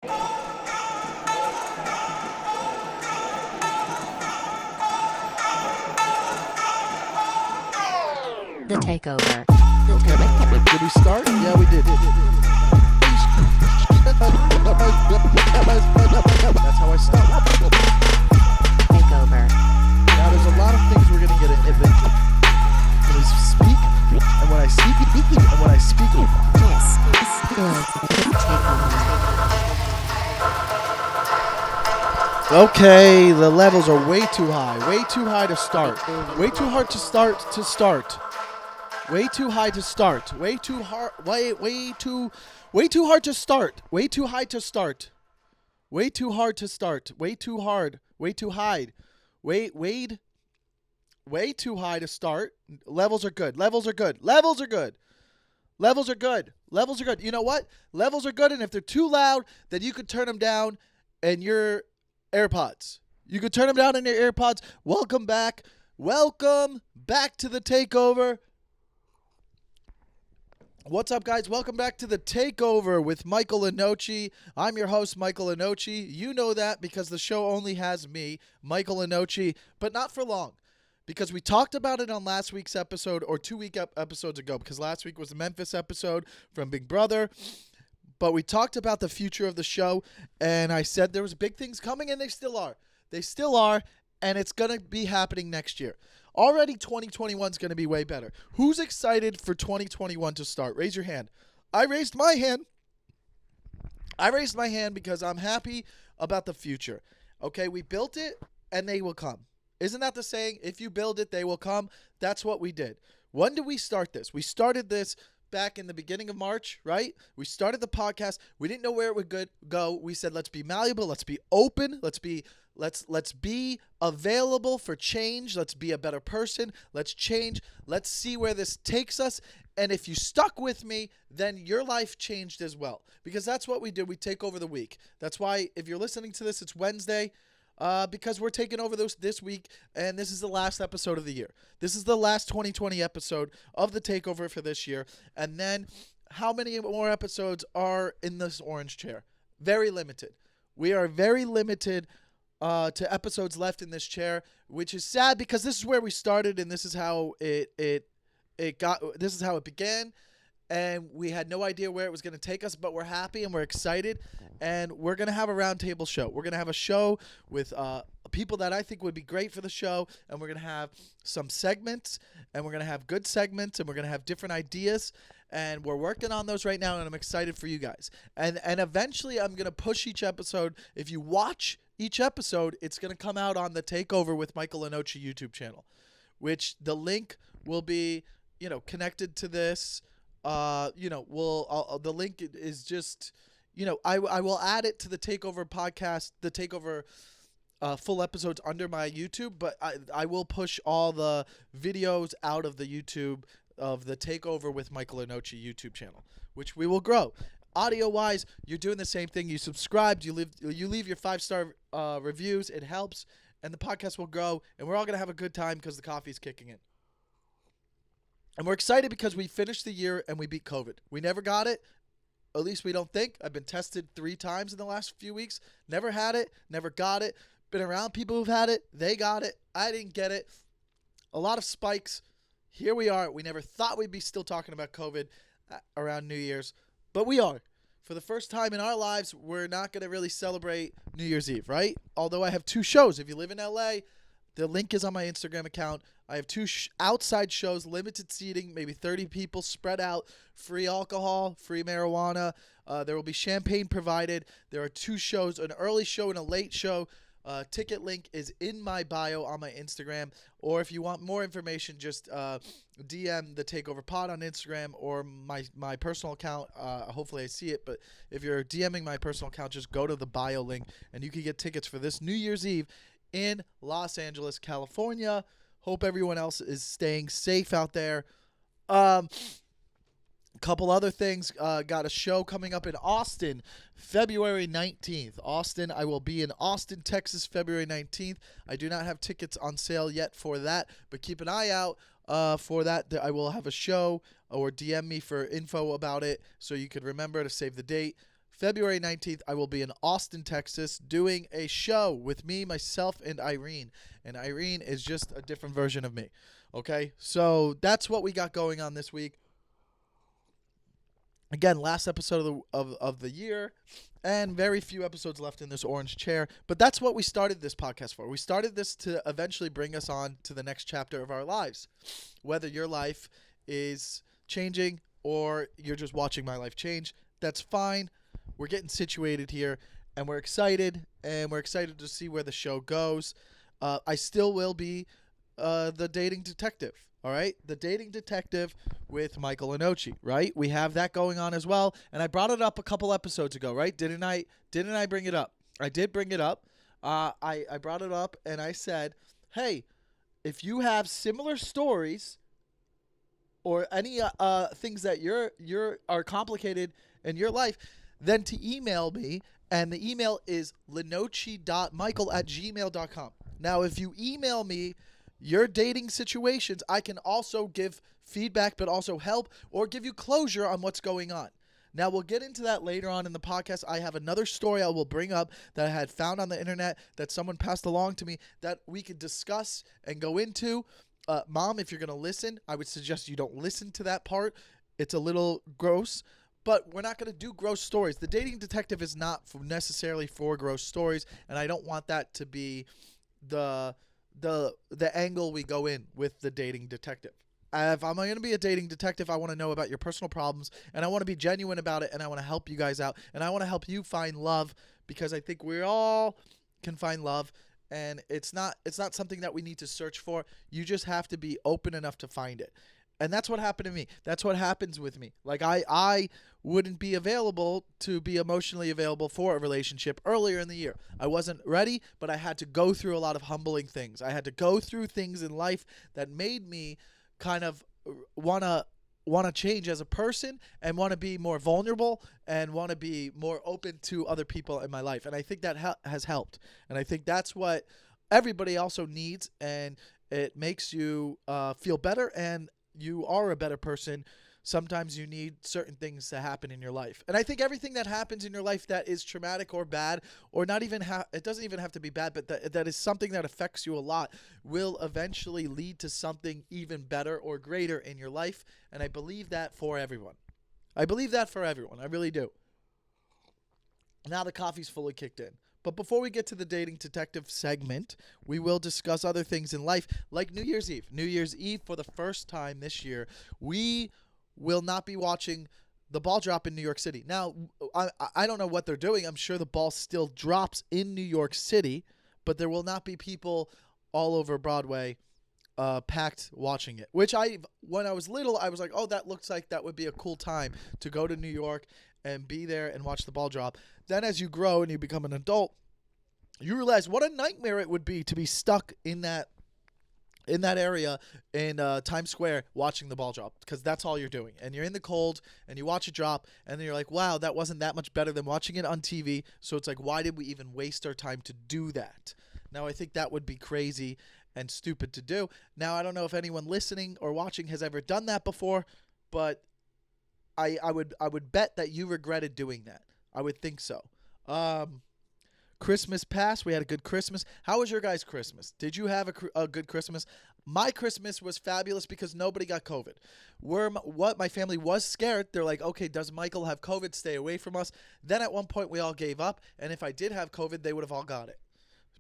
The Takeover. Okay. Did we start? Yeah, we did. That's how I start. Takeover. Now, there's a lot of things we're going to get into. When I speak, and when I speak, and when I speak. This is the Takeover. Okay, the levels are way too high. Way too high to start. Way too hard to start. Way too high to start. Way too hard. Way too hard to start. Way too high to start. Way too hard to start. Way too hard. Way too high. Way too high to start. Levels are good. Levels are good. Levels are good. Levels are good. Levels are good. You know what? Levels are good, and if they're too loud, then you could turn them down in your AirPods. You could turn them down in your AirPods. Welcome back. Welcome back to the Takeover. What's up, guys? Welcome back to the Takeover with Michael Lenoci. I'm your host, Michael Lenoci. You know that because the show only has me, Michael Lenoci, but not for long. Because we talked about it on last week's episode, or 2 week episodes ago, because last week was the Memphis episode from Big Brother. But we talked about the future of the show, and I said there was big things coming, and they still are. They still are, and it's going to be happening next year. Already 2021 is going to be way better. Who's excited for 2021 to start? Raise your hand. I raised my hand. I raised my hand because I'm happy about the future. Okay, we built it, and they will come. Isn't that the saying? If you build it, they will come. That's what we did. When did we start this? We started this back in the beginning of March, right? We started the podcast. We didn't know where it would go. We said, let's be malleable. Let's be open. Let's be available for change. Let's be a better person. Let's change. Let's see where this takes us. And if you stuck with me, then your life changed as well. Because that's what we did. We take over the week. That's why if you're listening to this, it's Wednesday. Because we're taking over this week, and this is the last episode of the year. This is the last 2020 episode of the Takeover for this year. And then how many more episodes are in this orange chair? Very limited. We are very limited to episodes left in this chair, which is sad because this is where we started, and this is how it began. And we had no idea where it was going to take us, but we're happy and we're excited. And we're going to have a roundtable show. We're going to have a show with people that I think would be great for the show. And we're going to have some segments. And we're going to have good segments. And we're going to have different ideas. And we're working on those right now. And I'm excited for you guys. And eventually I'm going to push each episode. If you watch each episode, it's going to come out on the Takeover with Michael Lenoci YouTube channel. Which the link will be, connected to this. The link is just, I will add it to the Takeover podcast, the Takeover full episodes under my YouTube, but I will push all the videos out of the YouTube of the Takeover with Michael Lenoci YouTube channel, which we will grow. Audio-wise, you're doing the same thing. You subscribed, you leave your 5-star reviews. It helps, and the podcast will grow, and we're all going to have a good time because the coffee's kicking in. And we're excited because we finished the year and we beat COVID. We never got it. At least we don't think. I've been tested 3 times in the last few weeks. Never had it. Never got it. Been around people who've had it. They got it. I didn't get it. A lot of spikes. Here we are. We never thought we'd be still talking about COVID around New Year's. But we are. For the first time in our lives, we're not going to really celebrate New Year's Eve, right? Although I have 2 shows. If you live in LA, the link is on my Instagram account. I have 2 outside shows, limited seating, maybe 30 people spread out, free alcohol, free marijuana. There will be champagne provided. There are 2 shows, an early show and a late show. Ticket link is in my bio on my Instagram. Or if you want more information, just DM the Takeover Pod on Instagram or my personal account. Hopefully I see it. But if you're DMing my personal account, just go to the bio link and you can get tickets for this New Year's Eve in Los Angeles, California. Hope everyone else is staying safe out there. Couple other things. Got a show coming up in Austin, February 19th. Austin, I will be in Austin, Texas, February 19th. I do not have tickets on sale yet for that, but keep an eye out for that. I will have a show, or DM me for info about it so you could remember to save the date. February 19th, I will be in Austin, Texas, doing a show with me, myself, and Irene. And Irene is just a different version of me. Okay? So that's what we got going on this week. Again, last episode of the year, and very few episodes left in this orange chair. But that's what we started this podcast for. We started this to eventually bring us on to the next chapter of our lives. Whether your life is changing or you're just watching my life change, that's fine. We're getting situated here, and we're excited to see where the show goes. I still will be the dating detective. All right, the dating detective with Michael Lenoci, right? We have that going on as well, and I brought it up a couple episodes ago, right? Didn't I bring it up? I did bring it up. I brought it up, and I said, hey, if you have similar stories or any things that are complicated in your life, then to email me, and the email is Lenoci.Michael@gmail.com. Now, if you email me your dating situations, I can also give feedback, but also help or give you closure on what's going on. Now, we'll get into that later on in the podcast. I have another story I will bring up that I had found on the internet that someone passed along to me that we could discuss and go into. Mom, if you're going to listen, I would suggest you don't listen to that part. It's a little gross, but we're not going to do gross stories. The dating detective is not necessarily for gross stories, and I don't want that to be the angle we go in with the dating detective. If I'm going to be a dating detective, I want to know about your personal problems, and I want to be genuine about it, and I want to help you guys out, and I want to help you find love, because I think we all can find love, and it's not something that we need to search for. You just have to be open enough to find it. And that's what happened to me. That's what happens with me. Like, I wouldn't be available to be emotionally available for a relationship earlier in the year. I wasn't ready, but I had to go through a lot of humbling things. I had to go through things in life that made me kind of want to change as a person and want to be more vulnerable and want to be more open to other people in my life. And I think that has helped. And I think that's what everybody also needs, and it makes you feel better, and you are a better person. Sometimes you need certain things to happen in your life. And I think everything that happens in your life that is traumatic or bad, or not even it doesn't even have to be bad, but that is something that affects you a lot, will eventually lead to something even better or greater in your life. And I believe that for everyone. I really do. Now the coffee's fully kicked in. But before we get to the dating detective segment, we will discuss other things in life, like New Year's Eve. New Year's Eve, for the first time this year, we will not be watching the ball drop in New York City. Now, I don't know what they're doing. I'm sure the ball still drops in New York City, but there will not be people all over Broadway packed watching it. Which when I was little, I was like, oh, that looks like that would be a cool time to go to New York and be there and watch the ball drop. Then as you grow and you become an adult, you realize what a nightmare it would be to be stuck in that area in Times Square watching the ball drop, because that's all you're doing. And you're in the cold and you watch it drop, and then you're like, wow, that wasn't that much better than watching it on TV. So it's like, why did we even waste our time to do that? Now, I think that would be crazy and stupid to do. Now, I don't know if anyone listening or watching has ever done that before, but I would bet that you regretted doing that. I would think so. Christmas passed. We had a good Christmas. How was your guys' Christmas? Did you have a good Christmas? My Christmas was fabulous because nobody got COVID. My family was scared. They're like, okay, does Michael have COVID? Stay away from us. Then at one point we all gave up, and if I did have COVID, they would have all got it.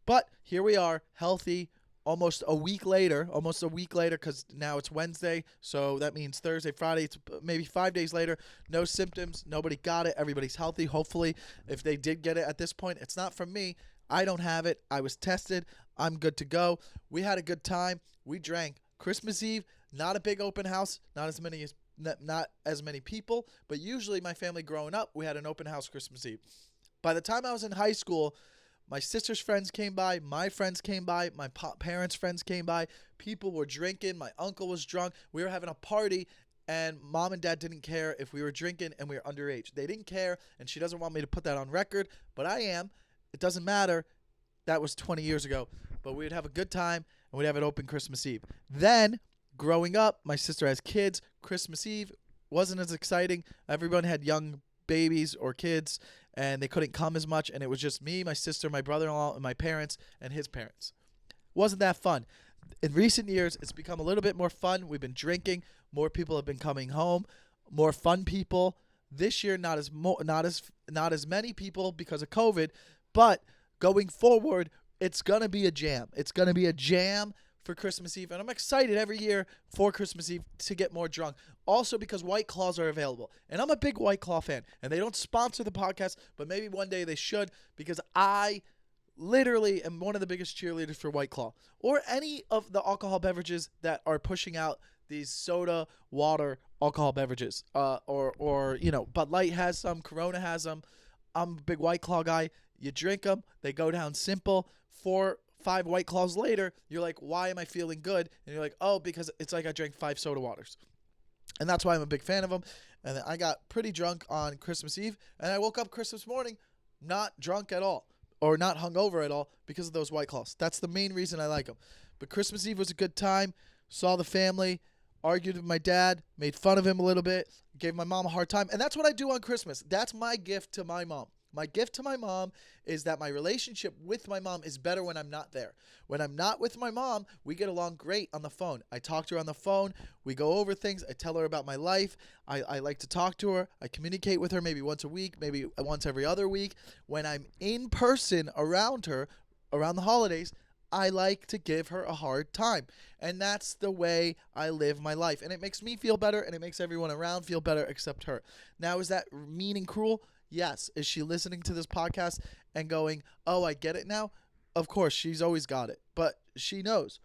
But here we are, healthy, almost a week later, because now it's Wednesday, so that means Thursday, Friday, it's maybe 5 days later, no symptoms, nobody got it, everybody's healthy. Hopefully, if they did get it at this point, it's not from me. I don't have it. I was tested. I'm good to go. We had a good time. We drank. Christmas Eve, not a big open house, not as many people, but usually my family growing up, we had an open house Christmas Eve. By the time I was in high school, my sister's friends came by, my friends came by, my parents' friends came by. People were drinking. My uncle was drunk. We were having a party, and mom and dad didn't care if we were drinking and we were underage. They didn't care, and she doesn't want me to put that on record, but I am. It doesn't matter. That was 20 years ago. But we'd have a good time, and we'd have an open Christmas Eve. Then, growing up, my sister has kids. Christmas Eve wasn't as exciting. Everyone had young babies or kids, and they couldn't come as much, and it was just me, my sister, my brother-in-law, and my parents, and his parents. Wasn't that fun. In recent years, it's become a little bit more fun. We've been drinking. More people have been coming home. More fun people. This year, not as many people because of COVID, but going forward, it's gonna be a jam. It's gonna be a jam for Christmas Eve, and I'm excited every year for Christmas Eve to get more drunk. Also because White Claws are available, and I'm a big White Claw fan, and they don't sponsor the podcast, but maybe one day they should, because I literally am one of the biggest cheerleaders for White Claw or any of the alcohol beverages that are pushing out these soda, water, alcohol beverages. Or Bud Light has some, Corona has them. I'm a big White Claw guy. You drink them, they go down simple. 4-5 White Claws later, you're like, why am I feeling good? And you're like, oh, because it's like I drank 5 soda waters. And that's why I'm a big fan of them. And I got pretty drunk on Christmas Eve, and I woke up Christmas morning not drunk at all, or not hungover at all, because of those White Claws. That's the main reason I like them. But Christmas Eve was a good time. Saw the family, argued with my dad, made fun of him a little bit, gave my mom a hard time. And that's what I do on Christmas. That's my gift to my mom. My gift to my mom is that my relationship with my mom is better when I'm not there. When I'm not with my mom, we get along great on the phone. I talk to her on the phone. We go over things. I tell her about my life. I like to talk to her. I communicate with her maybe once a week, maybe once every other week. When I'm in person around her, around the holidays, I like to give her a hard time. And that's the way I live my life. And it makes me feel better, and it makes everyone around feel better except her. Now, is that mean and cruel? Yes. Is she listening to this podcast and going, oh, I get it now? Of course, she's always got it. But she knows.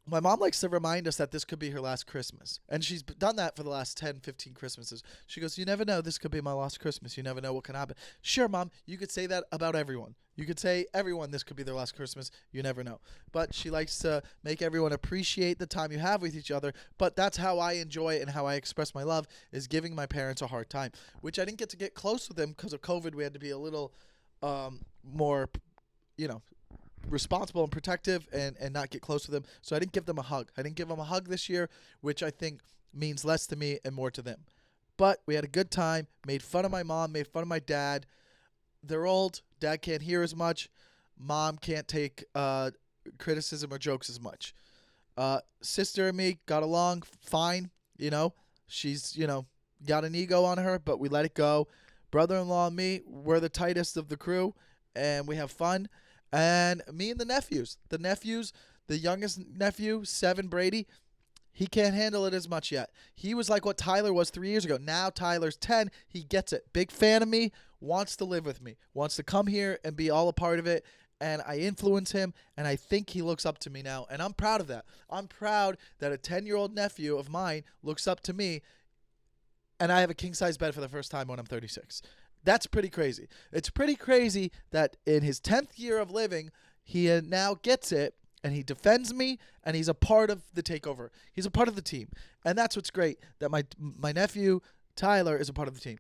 My mom likes to remind us that this could be her last Christmas. And she's done that for the last 10, 15 Christmases. She goes, you never know. This could be my last Christmas. You never know what can happen. Sure, Mom, you could say that about everyone. You could say everyone, this could be their last Christmas. You never know. But she likes to make everyone appreciate the time you have with each other. But that's how I enjoy it, and how I express my love is giving my parents a hard time, which I didn't get close with them because of COVID. We had to be a little more, responsible and protective and not get close to them. So I didn't give them a hug. I didn't give them a hug this year, which I think means less to me and more to them. But we had a good time, made fun of my mom, made fun of my dad. They're old. Dad can't hear as much. Mom can't take criticism or jokes as much. Sister and me got along fine. She's, got an ego on her, but we let it go. Brother-in-law and me, we're the tightest of the crew, and we have fun. And me and the nephews, the youngest nephew, 7, Brady, he can't handle it as much yet. He was like what Tyler was 3 years ago. Now Tyler's 10. He gets it. Big fan of me, wants to live with me, wants to come here and be all a part of it. And I influence him, and I think he looks up to me now. And I'm proud of that. I'm proud that a 10-year-old nephew of mine looks up to me, and I have a king-size bed for the first time when I'm 36. That's pretty crazy. It's pretty crazy that in his 10th year of living, he now gets it, and he defends me, and he's a part of the takeover. He's a part of the team. And that's what's great, that my nephew, Tyler, is a part of the team.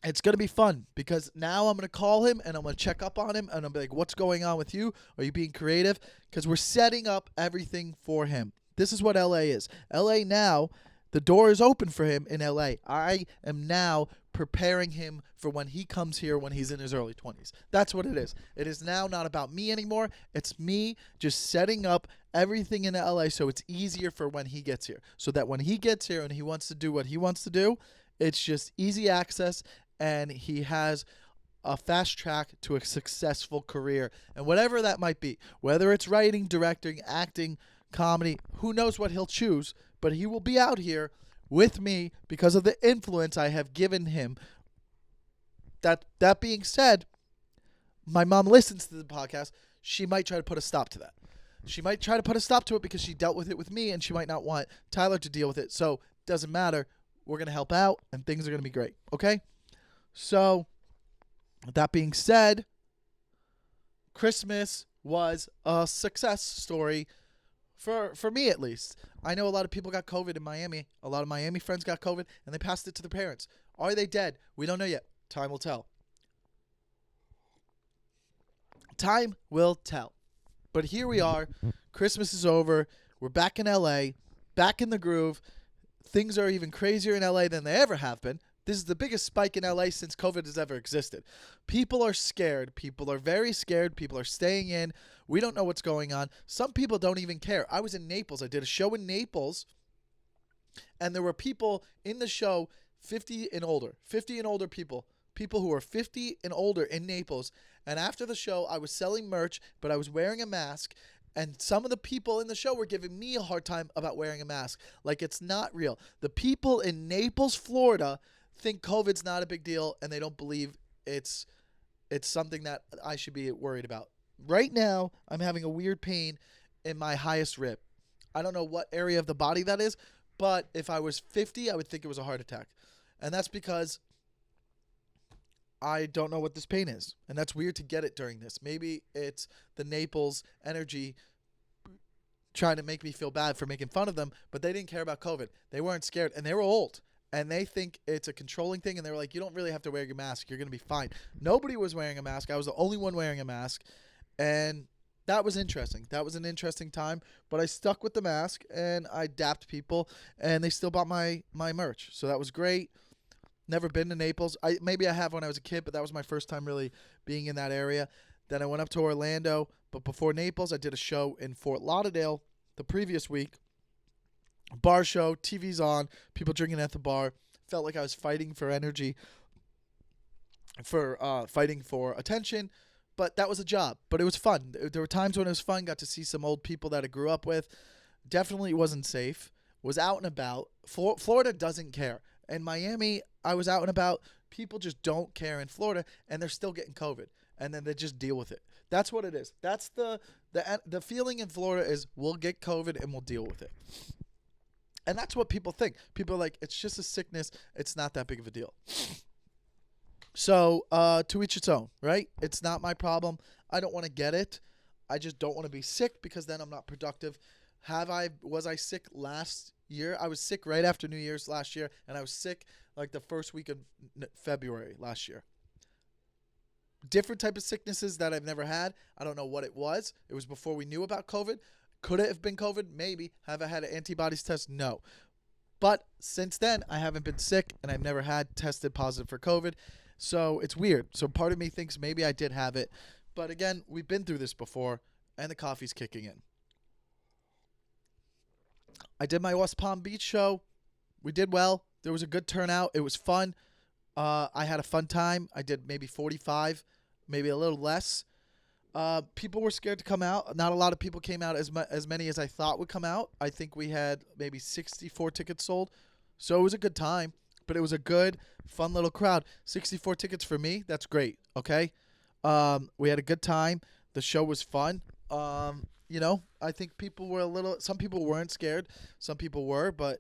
It's going to be fun, because now I'm going to call him, and I'm going to check up on him, and I'm going to be like, what's going on with you? Are you being creative? Because we're setting up everything for him. This is what LA is. LA now, the door is open for him in LA. I am now preparing him for when he comes here when he's in his early 20s. That's what it is. It is now not about me anymore. It's me just setting up everything in LA so it's easier for when he gets here. So that when he gets here and he wants to do what he wants to do, it's just easy access, and he has a fast track to a successful career. And whatever that might be, whether it's writing, directing, acting, comedy, who knows what he'll choose, but he will be out here with me because of the influence I have given him. That being said, my mom listens to the podcast. She might try to put a stop to that. She might try to put a stop to it because she dealt with it with me, and she might not want Tyler to deal with it. So it doesn't matter. We're going to help out, and things are going to be great. Okay? So that being said, Christmas was a success story for me, at least. I know a lot of people got COVID in Miami. A lot of Miami friends got COVID, and they passed it to their parents. Are they dead? We don't know yet. Time will tell. Time will tell. But here we are. Christmas is over. We're back in LA, back in the groove. things are even crazier in LA than they ever have been. This is the biggest spike in LA since COVID has ever existed. People are scared. People are very scared. People are staying in. We don't know what's going on. Some people don't even care. I was in Naples. I did a show in Naples, and there were people in the show 50 and older people who are 50 and older in Naples. And after the show, I was selling merch, but I was wearing a mask. And some of the people in the show were giving me a hard time about wearing a mask. Like it's not real. The people in Naples, Florida think COVID's not a big deal, and they don't believe it's something that I should be worried about. Right now, I'm having a weird pain in my highest rib. I don't know what area of the body that is, but if I was 50, I would think it was a heart attack. And that's because I don't know what this pain is. And that's weird to get it during this. Maybe it's the Naples energy trying to make me feel bad for making fun of them, but they didn't care about COVID. They weren't scared, and they were old. And they think it's a controlling thing, and they were like, you don't really have to wear your mask. You're going to be fine. Nobody was wearing a mask. I was the only one wearing a mask. And that was interesting. That was an interesting time. But I stuck with the mask, and I dapped people, and they still bought my merch. So that was great. Never been to Naples. Maybe I have when I was a kid, but that was my first time really being in that area. Then I went up to Orlando. But before Naples, I did a show in Fort Lauderdale the previous week. Bar show, TV's on, people drinking at the bar. Felt like I was fighting for energy, fighting for attention, but that was a job. But it was fun. There were times when it was fun. Got to see some old people that I grew up with. Definitely wasn't safe. Was out and about. Florida doesn't care. In Miami, I was out and about. People just don't care in Florida, and they're still getting COVID, and then they just deal with it. That's what it is. That's the feeling in Florida is we'll get COVID and we'll deal with it. And that's what people think. People are like, it's just a sickness. It's not that big of a deal. So, to each its own, right? It's not my problem. I don't want to get it. I just don't want to be sick because then I'm not productive. Was I sick last year? I was sick right after New Year's last year, and I was sick like the first week of February last year. Different type of sicknesses that I've never had. I don't know what it was. It was before we knew about COVID. Could it have been COVID? Maybe. Have I had an antibodies test? No. But since then, I haven't been sick, and I've never had tested positive for COVID. So it's weird. So part of me thinks maybe I did have it. But again, we've been through this before, and the coffee's kicking in. I did my West Palm Beach show. We did well. There was a good turnout. It was fun. I had a fun time. I did maybe 45, maybe a little less. People were scared to come out. Not a lot of people came out as many as I thought would come out. I think we had maybe 64 tickets sold. So it was a good time, but it was a good, fun little crowd. 64 tickets for me, that's great, okay? We had a good time. The show was fun. I think people were some people weren't scared. Some people were, but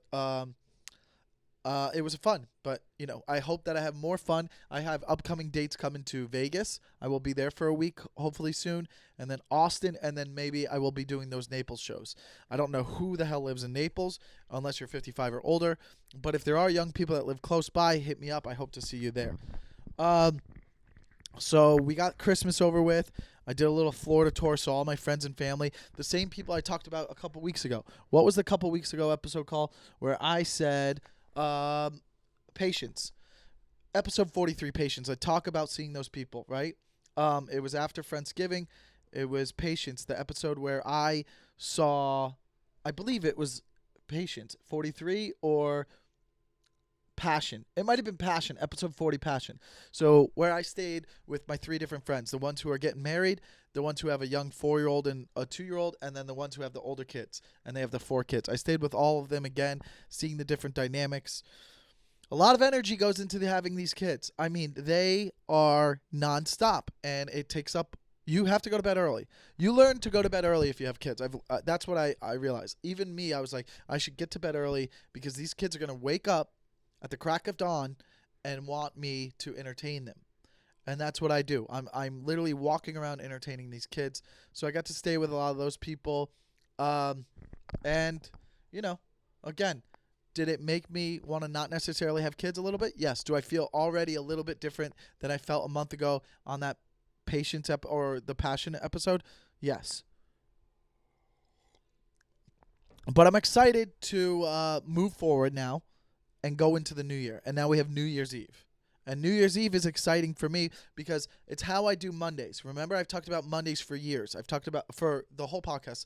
it was fun. But, I hope that I have more fun. I have upcoming dates coming to Vegas. I will be there for a week, hopefully soon. And then Austin, and then maybe I will be doing those Naples shows. I don't know who the hell lives in Naples, unless you're 55 or older. But if there are young people that live close by, hit me up. I hope to see you there. So we got Christmas over with. I did a little Florida tour, so all my friends and family, the same people I talked about a couple weeks ago. What was the couple weeks ago episode called where I said patience? Episode 43, patience. I talk about seeing those people, right? It was after Friendsgiving. It was patience, the episode where I saw, I believe it was patience, 43 or passion. It might have been passion, episode 40, passion. So where I stayed with my 3 different friends, the ones who are getting married, the ones who have a young 4-year-old and a 2-year-old, and then the ones who have the older kids, and they have the 4 kids. I stayed with all of them again, seeing the different dynamics. A lot of energy goes into having these kids. I mean, they are nonstop, and it takes up. You have to go to bed early. You learn to go to bed early if you have kids. That's what I realized. Even me, I was like, I should get to bed early because these kids are going to wake up at the crack of dawn and want me to entertain them. And that's what I do. I'm literally walking around entertaining these kids. So I got to stay with a lot of those people. And, again, did it make me want to not necessarily have kids a little bit? Yes. Do I feel already a little bit different than I felt a month ago on that patience or the passion episode? Yes. But I'm excited to move forward now. and go into the new year. And now we have New Year's Eve. And New Year's Eve is exciting for me because it's how I do Mondays. Remember, I've talked about Mondays for years. I've talked about for the whole podcast,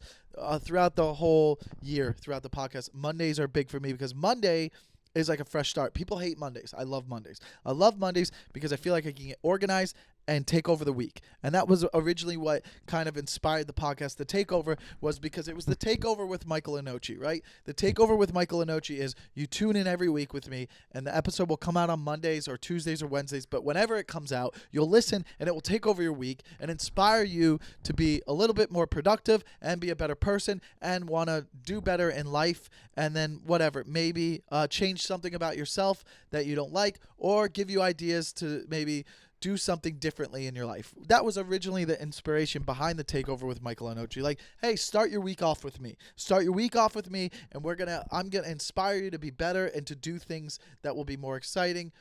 throughout the whole year, throughout the podcast. Mondays are big for me because Monday is like a fresh start. People hate Mondays. I love Mondays. I love Mondays because I feel like I can get organized and take over the week. And that was originally what kind of inspired the podcast. The Takeover was because it was the Takeover with Michael Lenoci, right? The Takeover with Michael Lenoci is you tune in every week with me, and the episode will come out on Mondays or Tuesdays or Wednesdays, but whenever it comes out, you'll listen, and it will take over your week and inspire you to be a little bit more productive and be a better person and want to do better in life, and then whatever, maybe change something about yourself that you don't like, or give you ideas to maybe do something differently in your life. That was originally the inspiration behind the Takeover with Michael Lenoci. Like, hey, start your week off with me. Start your week off with me, and I'm gonna inspire you to be better and to do things that will be more exciting.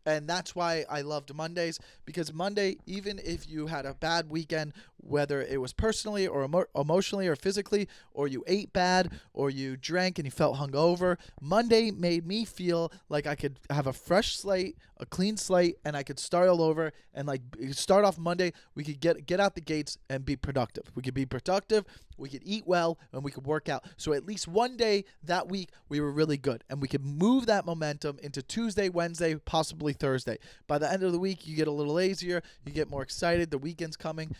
And that's why I loved Mondays, because Monday, even if you had a bad weekend, whether it was personally or emotionally or physically, or you ate bad or you drank and you felt hungover, Monday made me feel like I could have a fresh slate, a clean slate, and I could start all over. And like start off Monday, we could get out the gates and be productive. We could be productive, we could eat well, and we could work out. So at least one day that week we were really good, and we could move that momentum into Tuesday, Wednesday, possibly Thursday. By the end of the week, you get a little lazier, you get more excited, the weekend's coming,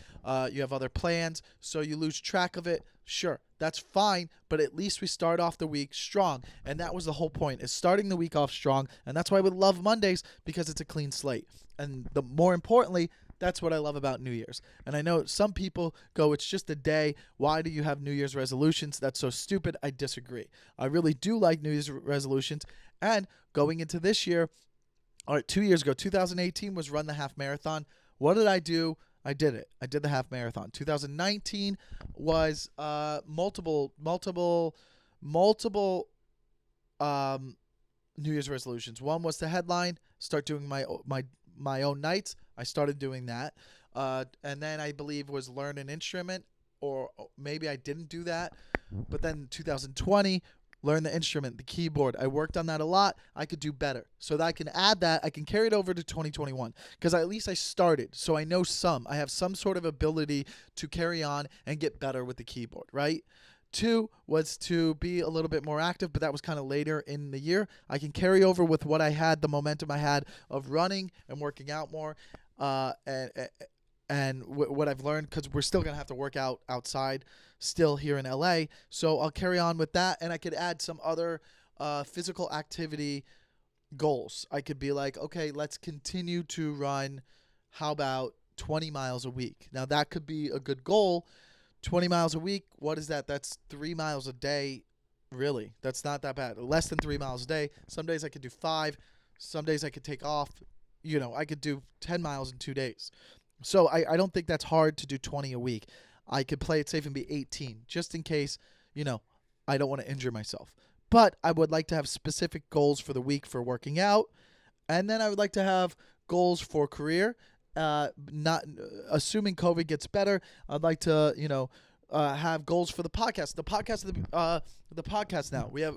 you have other plans, so you lose track of it. Sure, that's fine, but at least we start off the week strong, and that was the whole point, is starting the week off strong. And that's why I would love Mondays, because it's a clean slate. And the more importantly, that's what I love about New Year's. And I know some people go, it's just a day. Why do you have New Year's resolutions? That's so stupid. I disagree. I really do like New Year's resolutions. And going into this year, all right, 2 years ago, 2018 was run the half marathon. What did I do? I did it. I did the half marathon. 2019 was multiple New Year's resolutions. One was to headline, start doing my own nights. I started doing that. And then I believe was learn an instrument, or maybe I didn't do that. But then 2020, learn the instrument, the keyboard. I worked on that a lot. I could do better. So that I can add that. I can carry it over to 2021 because at least I started. So I know I have some sort of ability to carry on and get better with the keyboard, right? 2 was to be a little bit more active, but that was kind of later in the year. I can carry over with what I had, the momentum I had of running and working out more, and what I've learned, because we're still going to have to work out outside still here in LA. So I'll carry on with that, and I could add some other physical activity goals. I could be like, okay, let's continue to run, how about 20 miles a week? Now that could be a good goal. 20 miles a week, what is that? That's 3 miles a day. Really, that's not that bad. Less than 3 miles a day. Some days I could do 5. Some days I could take off. I could do 10 miles in 2 days. So I don't think that's hard to do 20 a week. I could play it safe and be 18, just in case, I don't want to injure myself. But I would like to have specific goals for the week for working out. And then I would like to have goals for career. Not assuming COVID gets better, I'd like to, have goals for the podcast. The podcast now. We have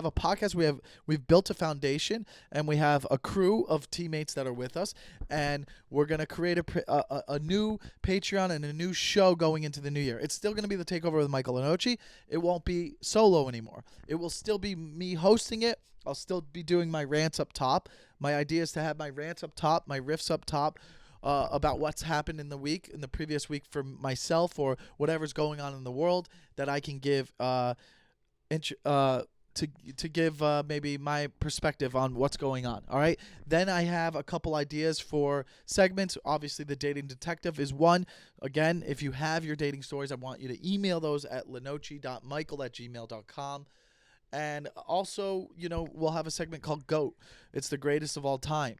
a podcast. We've built a foundation, and we have a crew of teammates that are with us, and we're gonna create a new Patreon and a new show going into the new year. It's still gonna be the Takeover with Michael Lenoci. It won't be solo anymore. It will still be me hosting it. I'll still be doing my rants up top. My idea is to have my rants up top, my riffs up top, about what's happened in the previous week for myself, or whatever's going on in the world that I can give to give maybe my perspective on what's going on. All right. Then I have a couple ideas for segments. Obviously, the dating detective is one. Again, if you have your dating stories, I want you to email those at Lenoci.Michael@gmail.com. And also, we'll have a segment called GOAT. It's the greatest of all time.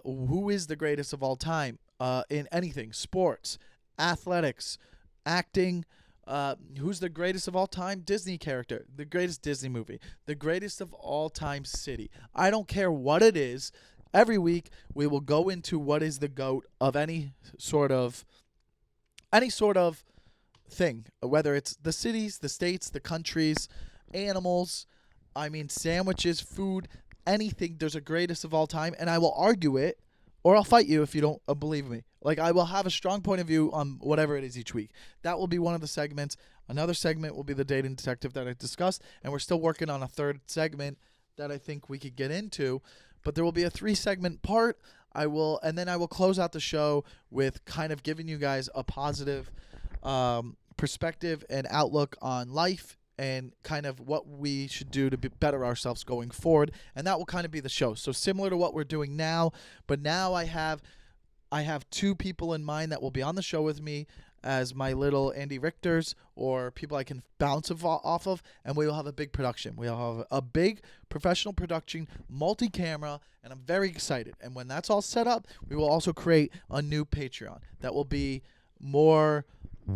Who is the greatest of all time in anything? Sports, athletics, acting. Who's the greatest of all time? Disney character. The greatest Disney movie. The greatest of all time city. I don't care what it is. Every week we will go into what is the GOAT of any sort of thing. Whether it's the cities, the states, the countries, animals, sandwiches, food. anything, there's a greatest of all time, and I will argue it, or I'll fight you if you don't believe me. Like, I will have a strong point of view on whatever it is each week. That will be one of the segments. Another segment will be the dating detective that I discussed, and we're still working on a third segment that I think we could get into. But there will be a 3-segment part. And then I will close out the show with kind of giving you guys a positive perspective and outlook on life and kind of what we should do to better ourselves going forward. And that will kind of be the show. So similar to what we're doing now, but now I have 2 people in mind that will be on the show with me as my little Andy Richters, or people I can bounce off of, and we will have a big production. We'll have a big professional production, multi-camera, and I'm very excited. And when that's all set up, we will also create a new Patreon that will be more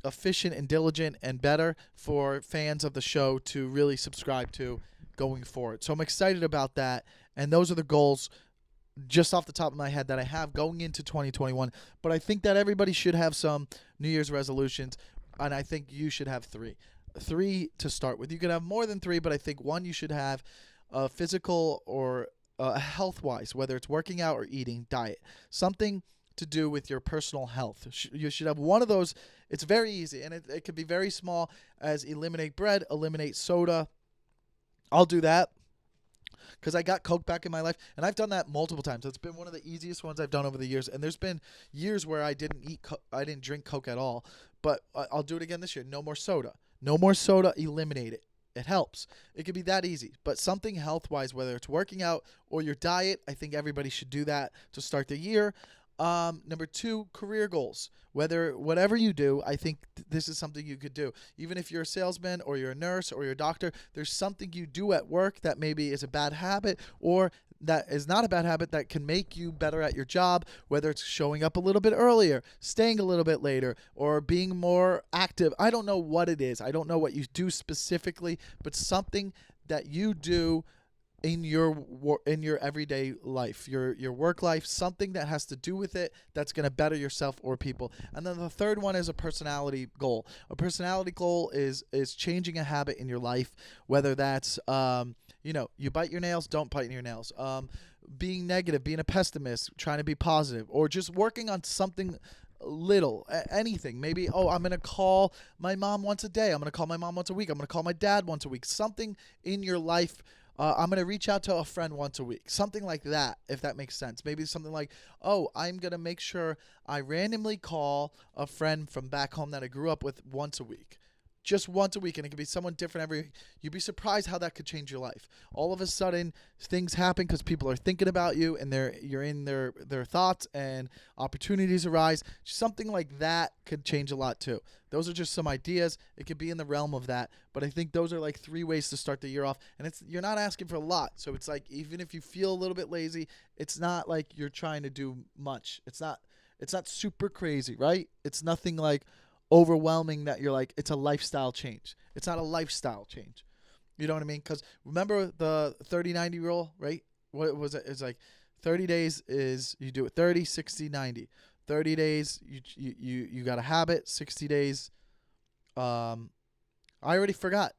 efficient and diligent and better for fans of the show to really subscribe to going forward. So I'm excited about that, and those are the goals just off the top of my head that I have going into 2021. But I think that everybody should have some New Year's resolutions, and I think you should have 3 to start with. You could have more than 3, but I think 1 you should have, physical or health-wise, whether it's working out or eating, diet, something to do with your personal health. You should have one of those. It's very easy, and it could be very small, as eliminate bread, eliminate soda. I'll do that, because I got Coke back in my life, and I've done that multiple times. It's been one of the easiest ones I've done over the years, and there's been years where I didn't drink Coke at all, but I'll do it again this year. No more soda. No more soda. Eliminate it. It helps. It could be that easy, but something health-wise, whether it's working out or your diet, I think everybody should do that to start the year. Number 2, career goals. Whatever you do, I think this is something you could do. Even if you're a salesman or you're a nurse or you're a doctor, there's something you do at work that maybe is a bad habit, or that is not a bad habit, that can make you better at your job, whether it's showing up a little bit earlier, staying a little bit later, or being more active. I don't know what it is. I don't know what you do specifically, but something that you do in your everyday life, your work life, something that has to do with it that's going to better yourself or people. And then the third one is a personality goal. A personality goal is changing a habit in your life, whether that's you bite your nails, don't bite your nails. Being negative, being a pessimist, trying to be positive, or just working on something little, anything. Maybe, I'm going to call my mom once a day. I'm going to call my mom once a week. I'm going to call my dad once a week. Something in your life. I'm going to reach out to a friend once a week. Something like that, if that makes sense. Maybe something like, I'm going to make sure I randomly call a friend from back home that I grew up with once a week. Just once a week, and it could be someone different every week. You'd be surprised how that could change your life. All of a sudden, things happen because people are thinking about you, and you're in their thoughts, and opportunities arise. Something like that could change a lot too. Those are just some ideas. It could be in the realm of that, but I think those are like 3 ways to start the year off, and you're not asking for a lot. So it's like, even if you feel a little bit lazy, it's not like you're trying to do much. It's not super crazy, right? It's nothing like overwhelming that you're like, it's a lifestyle change. It's not a lifestyle change. You know what I mean? Because remember the 30-90 rule, right? What was it? It's like 30 days is you do it 30, 60, 90. 30 days you got a habit. 60 days I already forgot.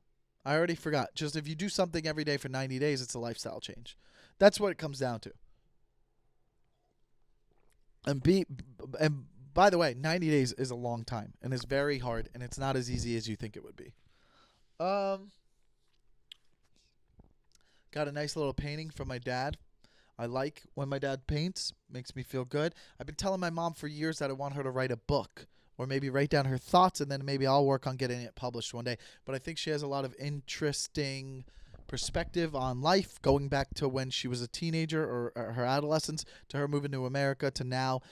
Just if you do something every day for 90 days, it's a lifestyle change. That's what it comes down to. And by the way, 90 days is a long time, and it's very hard, and it's not as easy as you think it would be. Got a nice little painting from my dad. I like when my dad paints. Makes me feel good. I've been telling my mom for years that I want her to write a book, or maybe write down her thoughts, and then maybe I'll work on getting it published one day. But I think she has a lot of interesting perspective on life, going back to when she was a teenager or her adolescence, to her moving to America, to now.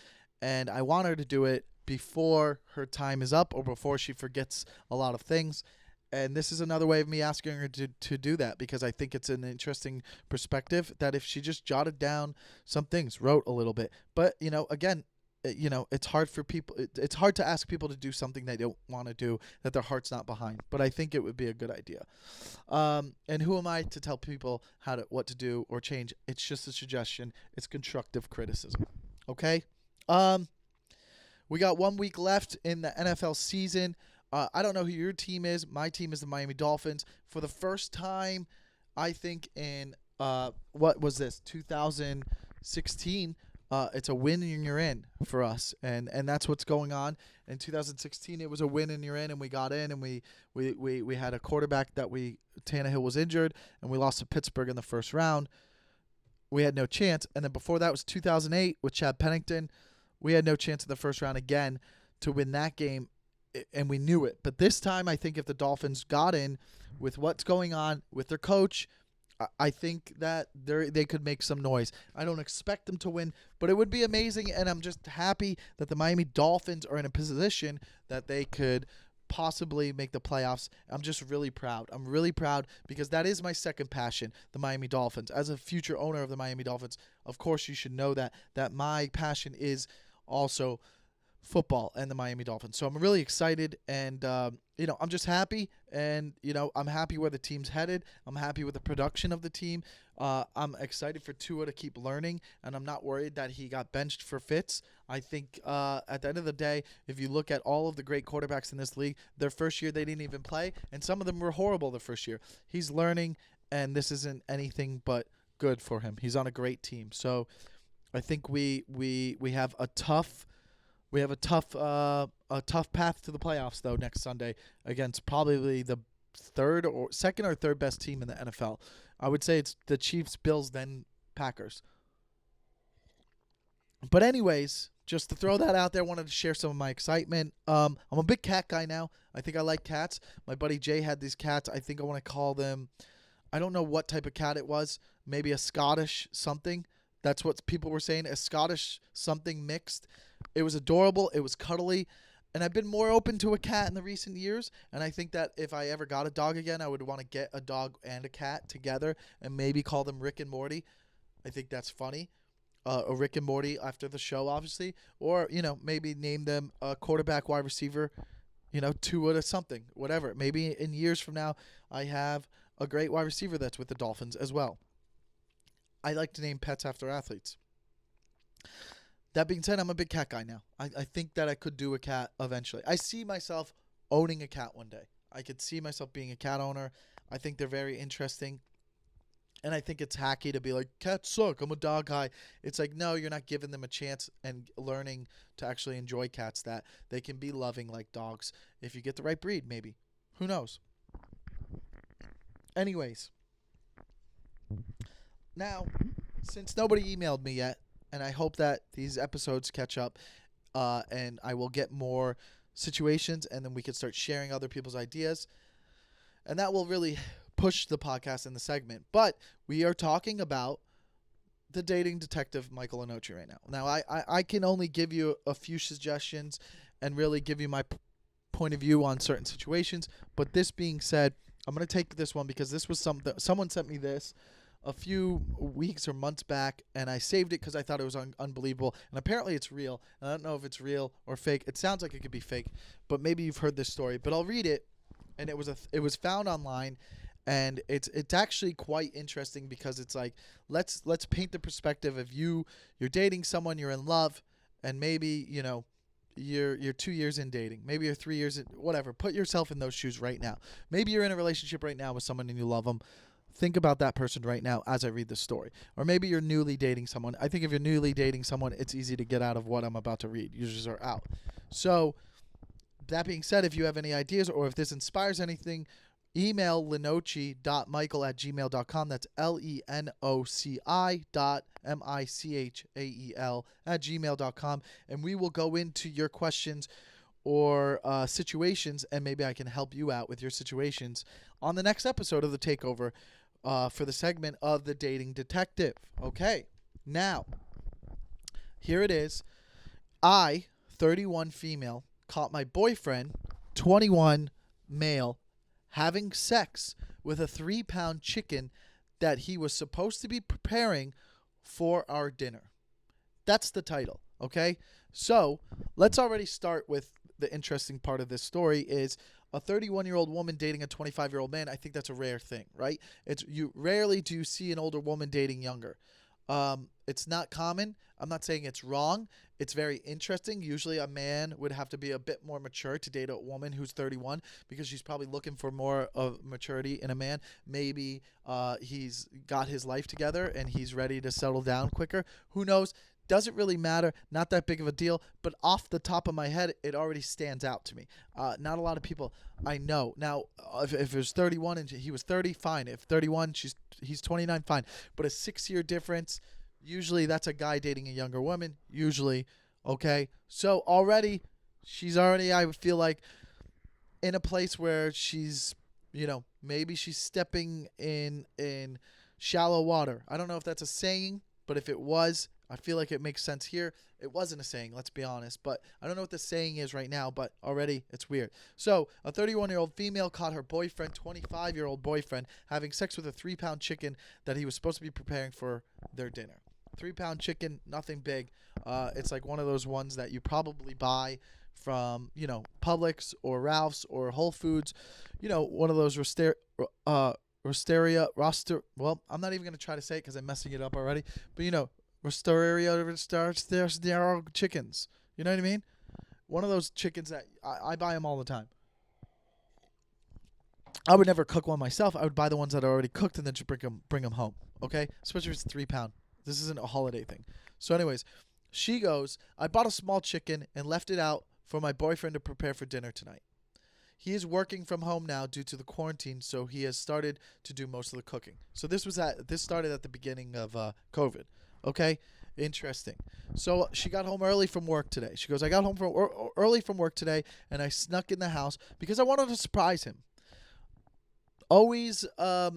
And I want her to do it before her time is up, or before she forgets a lot of things. And this is another way of me asking her to do that, because I think it's an interesting perspective that if she just jotted down some things, wrote a little bit. But, again, it's hard for people. It's hard to ask people to do something they don't want to do, that their heart's not behind. But I think it would be a good idea. And who am I to tell people what to do or change? It's just a suggestion. It's constructive criticism. Okay? We got 1 week left in the NFL season. I don't know who your team is. My team is the Miami Dolphins. For the first time, I think, in what was this? 2016. It's a win and you're in for us, and that's what's going on. In 2016, it was a win and you're in, and we got in, and we had a quarterback Tannehill was injured, and we lost to Pittsburgh in the first round. We had no chance, and then before that was 2008 with Chad Pennington. We had no chance in the first round again to win that game, and we knew it. But this time, I think if the Dolphins got in with what's going on with their coach, I think that they could make some noise. I don't expect them to win, but it would be amazing, and I'm just happy that the Miami Dolphins are in a position that they could possibly make the playoffs. I'm just really proud. I'm really proud because that is my second passion, the Miami Dolphins. As a future owner of the Miami Dolphins, of course you should know that my passion is also football and the Miami Dolphins. So I'm really excited, and I'm just happy, and I'm happy where the team's headed. I'm happy with the production of the team. I'm excited for Tua to keep learning, and I'm not worried that he got benched for Fitz. I think at the end of the day, if you look at all of the great quarterbacks in this league, their first year they didn't even play, and some of them were horrible the first year. He's learning, and this isn't anything but good for him. He's on a great team. So I think we have a tough path to the playoffs though next Sunday against probably the second or third best team in the NFL. I would say it's the Chiefs, Bills, then Packers. But anyways, just to throw that out there, I wanted to share some of my excitement. I'm a big cat guy now. I think I like cats. My buddy Jay had these cats. I think I want to call them, I don't know what type of cat it was. Maybe a Scottish something. That's what people were saying, a Scottish something mixed. It was adorable. It was cuddly. And I've been more open to a cat in the recent years. And I think that if I ever got a dog again, I would want to get a dog and a cat together and maybe call them Rick and Morty. I think that's funny. A Rick and Morty after the show, obviously. Or, maybe name them a quarterback, wide receiver, Tua to something, whatever. Maybe in years from now, I have a great wide receiver that's with the Dolphins as well. I like to name pets after athletes. That being said, I'm a big cat guy now. I think that I could do a cat eventually. I see myself owning a cat one day. I could see myself being a cat owner. I think they're very interesting. And I think it's hacky to be like, cats suck, I'm a dog guy. It's like, no, you're not giving them a chance and learning to actually enjoy cats, that they can be loving like dogs if you get the right breed, maybe. Who knows? Anyways. Now, since nobody emailed me yet, and I hope that these episodes catch up, and I will get more situations, and then we can start sharing other people's ideas. And that will really push the podcast in the segment. But we are talking about the dating detective, Michael Lenoci, right now. Now, I can only give you a few suggestions and really give you my point of view on certain situations. But this being said, I'm going to take this one because this was someone sent me this a few weeks or months back, and I saved it because I thought it was unbelievable. And apparently it's real. And I don't know if it's real or fake. It sounds like it could be fake, but maybe you've heard this story. But I'll read it. And it was found online, and it's actually quite interesting because it's like let's paint the perspective of you're dating someone, you're in love, and maybe you're 2 years in dating, maybe you're 3 years in, whatever. Put yourself in those shoes right now. Maybe you're in a relationship right now with someone and you love them. Think about that person right now as I read this story. Or maybe you're newly dating someone. I think if you're newly dating someone, it's easy to get out of what I'm about to read. Users are out. So that being said, if you have any ideas or if this inspires anything, email Lenoci.Michael@gmail.com. That's Lenoci.Michael@gmail.com. And we will go into your questions or situations, and maybe I can help you out with your situations on the next episode of The Takeover for the segment of The Dating Detective. Okay, now, here it is. I, 31 female, caught my boyfriend, 21 male, having sex with a 3-pound chicken that he was supposed to be preparing for our dinner. That's the title, okay? So let's already start with the interesting part of this story is a 31-year-old woman dating a 25-year-old man. I think that's a rare thing, right? Rarely do you see an older woman dating younger. It's not common. I'm not saying it's wrong. It's very interesting. Usually a man would have to be a bit more mature to date a woman who's 31 because she's probably looking for more of maturity in a man. Maybe he's got his life together and he's ready to settle down quicker. Who knows? Doesn't really matter. Not that big of a deal. But off the top of my head, it already stands out to me. Not a lot of people I know. Now, if it was 31 and he was 30, fine. If 31, he's 29, fine. But a 6-year difference, usually that's a guy dating a younger woman. Usually, okay? So already, she's already, I would feel like, in a place where she's, maybe she's stepping in shallow water. I don't know if that's a saying, but if it was, I feel like it makes sense here. It wasn't a saying, let's be honest, but I don't know what the saying is right now, but already it's weird. So a 31-year-old female caught her boyfriend, 25-year-old boyfriend, having sex with a 3-pound chicken that he was supposed to be preparing for their dinner. 3-pound chicken, nothing big. It's like one of those ones that you probably buy from, Publix or Ralph's or Whole Foods. One of those roster. Well, I'm not even going to try to say it because I'm messing it up already. But, Rosteria chickens. You know what I mean? One of those chickens that I buy them all the time. I would never cook one myself. I would buy the ones that are already cooked and then just bring them home. Okay? Especially if it's 3-pound. This isn't a holiday thing. So anyways, she goes, I bought a small chicken and left it out for my boyfriend to prepare for dinner tonight. He is working from home now due to the quarantine, so he has started to do most of the cooking. So this started at the beginning of COVID. Okay? Interesting. So she got home early from work today. She goes, I got home early from work today, and I snuck in the house because I wanted to surprise him. Always, a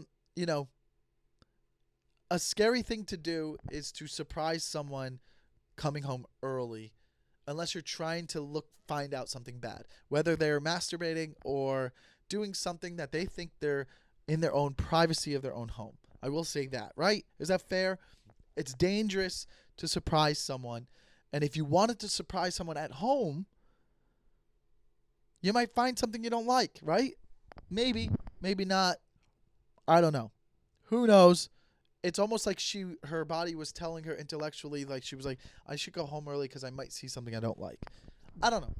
scary thing to do is to surprise someone coming home early unless you're trying to find out something bad. Whether they're masturbating or doing something that they think they're in their own privacy of their own home. I will say that, right? Is that fair? It's dangerous to surprise someone. And if you wanted to surprise someone at home, you might find something you don't like, right? Maybe, maybe not. I don't know. Who knows? It's almost like her body was telling her intellectually, like she was like, I should go home early because I might see something I don't like. I don't know.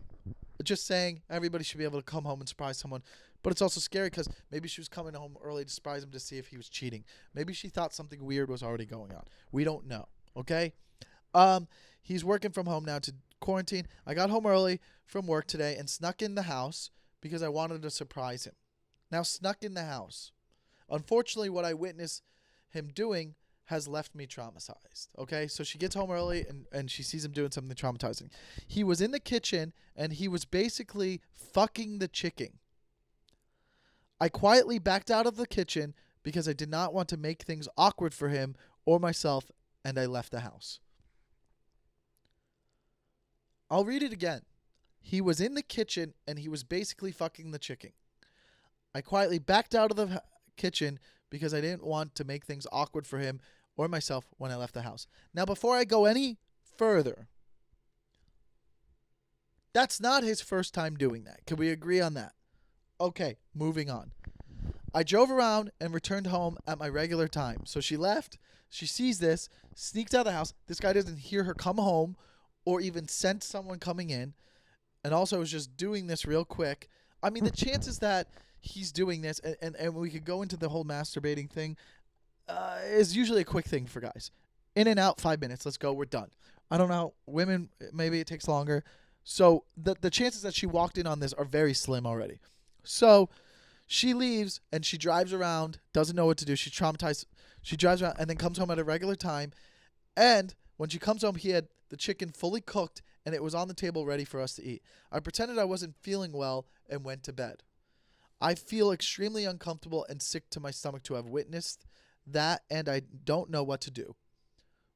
Just saying, everybody should be able to come home and surprise someone. But it's also scary because maybe she was coming home early to surprise him to see if he was cheating. Maybe she thought something weird was already going on. We don't know. Okay? He's working from home now to quarantine. I got home early from work today and snuck in the house because I wanted to surprise him. Now, snuck in the house. Unfortunately, what I witnessed him doing has left me traumatized. Okay? So she gets home early and she sees him doing something traumatizing. He was in the kitchen and he was basically fucking the chicken. I quietly backed out of the kitchen because I did not want to make things awkward for him or myself, and I left the house. I'll read it again. He was in the kitchen and he was basically fucking the chicken. I quietly backed out of the kitchen because I didn't want to make things awkward for him or myself when I left the house. Now, before I go any further, that's not his first time doing that. Can we agree on that? Okay, moving on. I drove around and returned home at my regular time. So she left. She sees this, sneaks out of the house. This guy doesn't hear her come home or even sense someone coming in. And also is just doing this real quick. I mean, the chances that he's doing this, and we could go into the whole masturbating thing, is usually a quick thing for guys. In and out, 5 minutes. Let's go. We're done. I don't know. Women, maybe it takes longer. So the chances that she walked in on this are very slim already. So she leaves and she drives around, doesn't know what to do. She's traumatized. She drives around and then comes home at a regular time. And when she comes home, he had the chicken fully cooked and it was on the table ready for us to eat. I pretended I wasn't feeling well and went to bed. I feel extremely uncomfortable and sick to my stomach to have witnessed that, and I don't know what to do.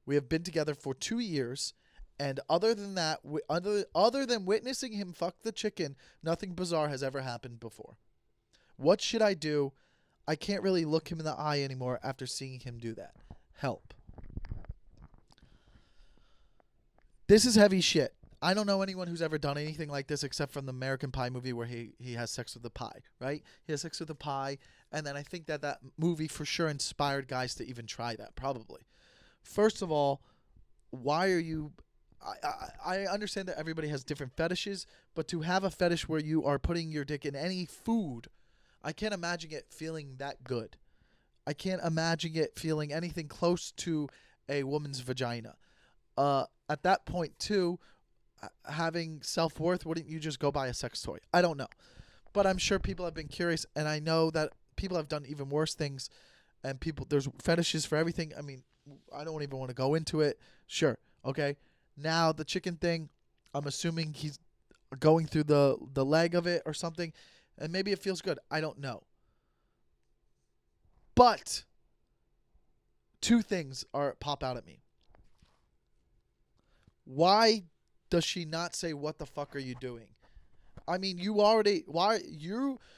We have been together for 2 years, and other than that, other than witnessing him fuck the chicken, nothing bizarre has ever happened before. What should I do? I can't really look him in the eye anymore after seeing him do that. Help. This is heavy shit. I don't know anyone who's ever done anything like this except from the American Pie movie where he has sex with the pie, right? He has sex with the pie, and then I think that movie for sure inspired guys to even try that, probably. First of all, why are you? I understand that everybody has different fetishes, but to have a fetish where you are putting your dick in any food, I can't imagine it feeling that good. I can't imagine it feeling anything close to a woman's vagina. At that point, too, having self-worth, wouldn't you just go buy a sex toy? I don't know. But I'm sure people have been curious, and I know that people have done even worse things, and there's fetishes for everything. I mean, I don't even want to go into it. Sure, okay. Now the chicken thing, I'm assuming he's going through the leg of it or something, and maybe it feels good. I don't know. But two things pop out at me. Why does she not say, "What the fuck are you doing?" I mean,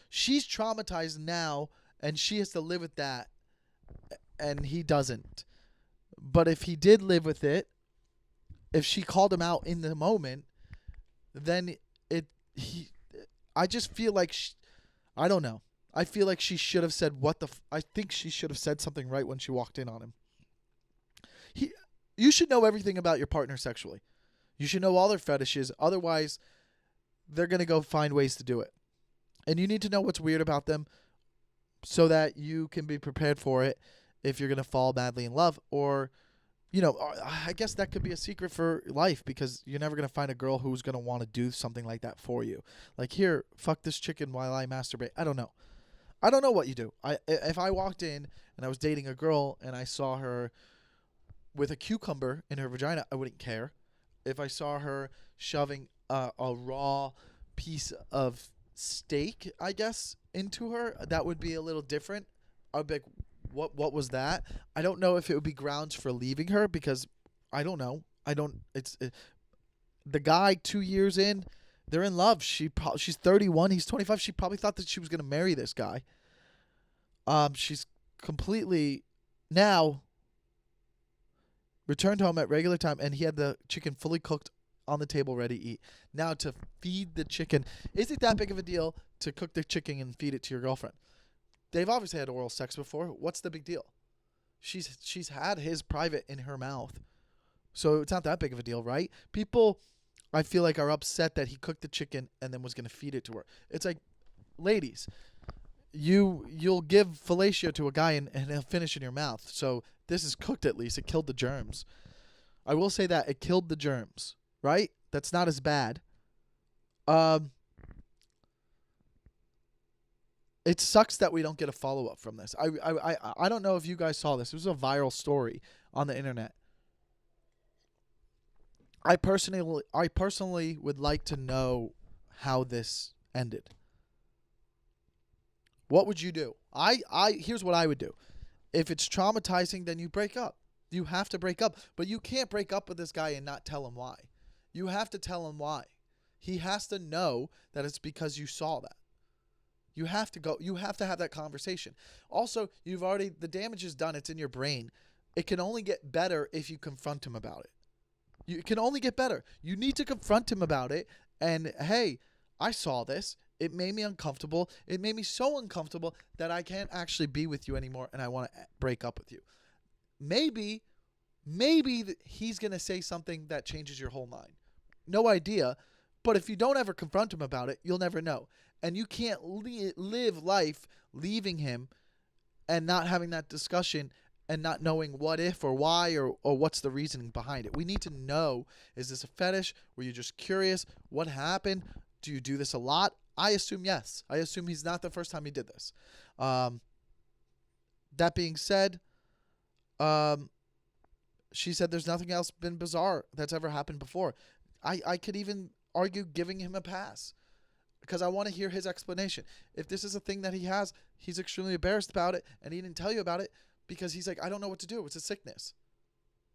she's traumatized now and she has to live with that and he doesn't. But if he did live with it, if she called him out in the moment, then I just feel like I don't know. I feel like she should have said I think she should have said something right when she walked in on him. You should know everything about your partner sexually. You should know all their fetishes. Otherwise, they're going to go find ways to do it. And you need to know what's weird about them so that you can be prepared for it if you're going to fall madly in love. Or, I guess that could be a secret for life because you're never going to find a girl who's going to want to do something like that for you. Like, here, fuck this chicken while I masturbate. I don't know. I don't know what you do. If I walked in and I was dating a girl and I saw her with a cucumber in her vagina, I wouldn't care. If I saw her shoving a raw piece of steak, I guess, into her, that would be a little different. I'd be like, what was that? I don't know if it would be grounds for leaving her because I don't know. The guy 2 years in, they're in love. She's 31, he's 25. She probably thought that she was going to marry this guy. She's completely now returned home at regular time and he had the chicken fully cooked on the table ready to eat. Now to feed the chicken, is it that big of a deal to cook the chicken and feed it to your girlfriend? They've obviously had oral sex before. What's the big deal? She's had his private in her mouth. So it's not that big of a deal, right? People, I feel like, are upset that he cooked the chicken and then was going to feed it to her. It's like, ladies, you'll give fellatio to a guy and he'll finish in your mouth. So this is cooked at least. It killed the germs. I will say that. It killed the germs, right? That's not as bad. It sucks that we don't get a follow-up from this. I don't know if you guys saw this. It was a viral story on the internet. I personally would like to know how this ended. What would you do? Here's what I would do. If it's traumatizing, then you break up. You have to break up. But you can't break up with this guy and not tell him why. You have to tell him why. He has to know that it's because you saw that. You have to have that conversation. Also, the damage is done. It's in your brain. It can only get better if you confront him about it. It can only get better. You need to confront him about it. And, hey, I saw this. It made me uncomfortable. It made me so uncomfortable that I can't actually be with you anymore and I want to break up with you. Maybe he's going to say something that changes your whole mind. No idea. But if you don't ever confront him about it, you'll never know. And you can't live life leaving him and not having that discussion and not knowing what if or why or what's the reasoning behind it. We need to know, is this a fetish? Were you just curious? What happened? Do you do this a lot? I assume yes. I assume he's not the first time he did this. That being said, she said there's nothing else been bizarre that's ever happened before. I could even argue giving him a pass because I want to hear his explanation. If this is a thing that he has, he's extremely embarrassed about it and he didn't tell you about it because he's like, I don't know what to do. It's a sickness.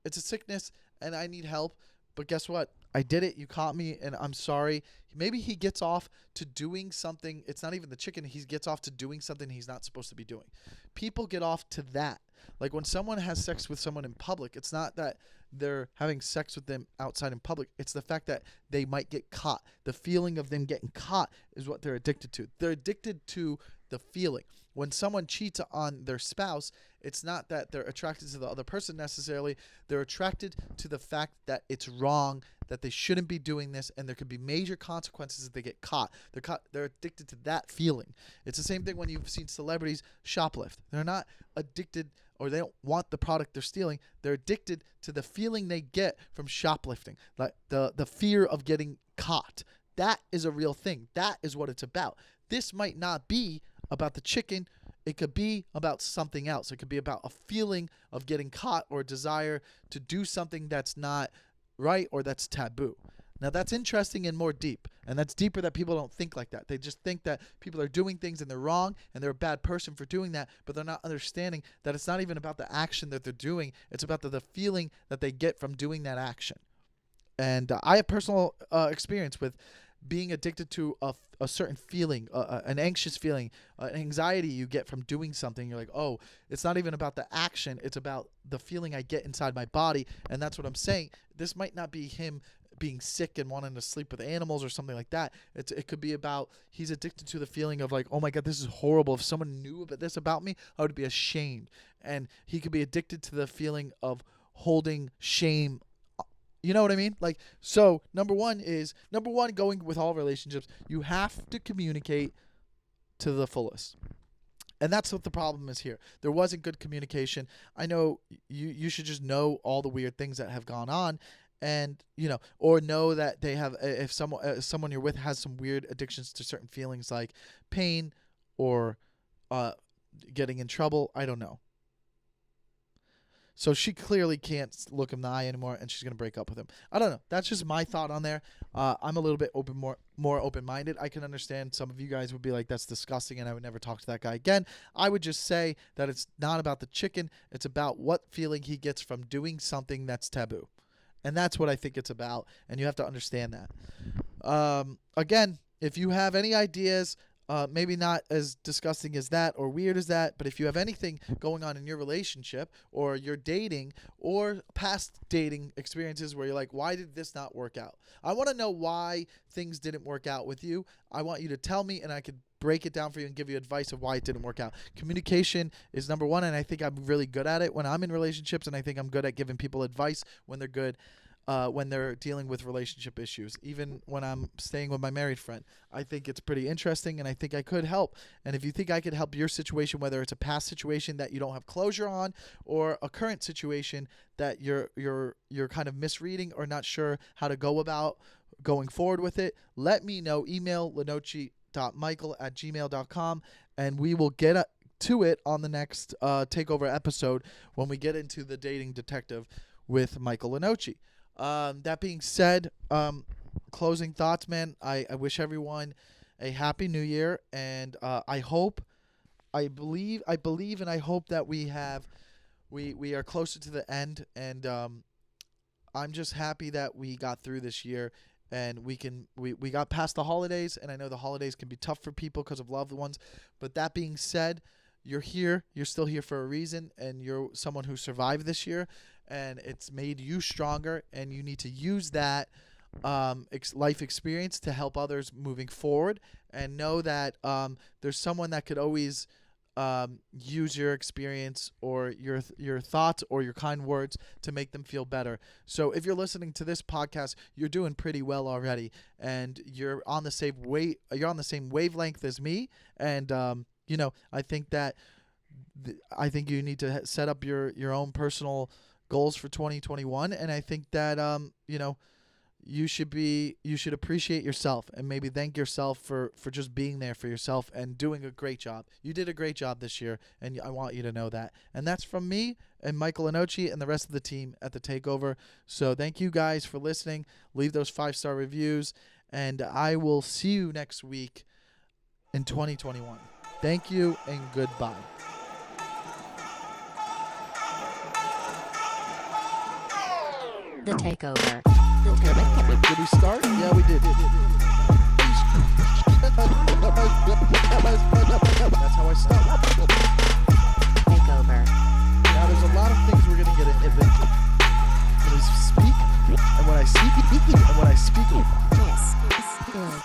It's a sickness and I need help. But guess what? I did it. You caught me and I'm sorry. Maybe he gets off to doing something. It's not even the chicken. He gets off to doing something he's not supposed to be doing. People get off to that. Like when someone has sex with someone in public, it's not that they're having sex with them outside in public. It's the fact that they might get caught. The feeling of them getting caught is what they're addicted to. They're addicted to the feeling. when someone cheats on their spouse, it's not that they're attracted to the other person necessarily. They're attracted to the fact that it's wrong, that they shouldn't be doing this, and there could be major consequences if they get caught. They're addicted to that feeling. It's the same thing when you've seen celebrities shoplift. They're not addicted, or they don't want the product they're stealing. They're addicted to the feeling they get from shoplifting, like the fear of getting caught. That is a real thing. That is what it's about. This might not be about the chicken. It could be about something else. It could be about a feeling of getting caught or a desire to do something that's not right or that's taboo. Now, that's interesting and more deep. And that's deeper that people don't think like that. They just think that people are doing things and they're wrong and they're a bad person for doing that, but they're not understanding that it's not even about the action that they're doing. It's about the feeling that they get from doing that action. And I have personal experience with being addicted to a certain feeling, an anxious feeling, an anxiety you get from doing something. You're like, oh, it's not even about the action. It's about the feeling I get inside my body. And that's what I'm saying. This might not be him being sick and wanting to sleep with animals or something like that. It could be about he's addicted to the feeling of like, oh my God, this is horrible. If someone knew this about me, I would be ashamed. And he could be addicted to the feeling of holding shame. You know what I mean? Like, so number one, going with all relationships, you have to communicate to the fullest. And that's what the problem is here. There wasn't good communication. I know you should just know all the weird things that have gone on, and, or know that they have, if someone you're with has some weird addictions to certain feelings like pain or getting in trouble. I don't know. So she clearly can't look him in the eye anymore, and she's going to break up with him. I don't know. That's just my thought on there. I'm a little bit more open-minded. I can understand some of you guys would be like, that's disgusting, and I would never talk to that guy again. I would just say that it's not about the chicken. It's about what feeling he gets from doing something that's taboo. And that's what I think it's about, and you have to understand that. Again, if you have any ideas, maybe not as disgusting as that or weird as that, but if you have anything going on in your relationship or you're dating or past dating experiences where you're like, why did this not work out? I want to know why things didn't work out with you. I want you to tell me, and I could break it down for you and give you advice of why it didn't work out. Communication is number one, and I think I'm really good at it when I'm in relationships, and I think I'm good at giving people advice when they're good. When they're dealing with relationship issues, even when I'm staying with my married friend. I think it's pretty interesting, and I think I could help. And if you think I could help your situation, whether it's a past situation that you don't have closure on or a current situation that you're kind of misreading or not sure how to go about going forward with it, let me know. Email Lenoci.Michael at gmail.com, and we will get to it on the next Takeover episode when we get into the dating detective with Michael Lenoci. That being said, closing thoughts, man. I wish everyone a happy new year, and I believe, and I hope that we are closer to the end, and I'm just happy that we got through this year, and we got past the holidays, and I know the holidays can be tough for people because of loved ones, but that being said, you're here, you're still here for a reason, and you're someone who survived this year, and it's made you stronger, and you need to use that life experience to help others moving forward, and know that there's someone that could always use your experience or your thoughts or your kind words to make them feel better. So if you're listening to this podcast, you're doing pretty well already, and you're on the same wavelength as me, and I think that you need to set up your own personal goals for 2021, and I think that you should appreciate yourself and maybe thank yourself for just being there for yourself and doing a great job. You did a great job this year, and I want you to know that. And that's from me and Michael Lenoci and the rest of the team at the Takeover. So thank you guys for listening. Leave those 5-star reviews, and I will see you next week in 2021. Thank you and goodbye. The Takeover. Okay. Did we start? Yeah, we did. That's how I start. Takeover. Now, there's a lot of things we're going to get into. When I speak, and when I speak, and when I speak. This is the Takeover.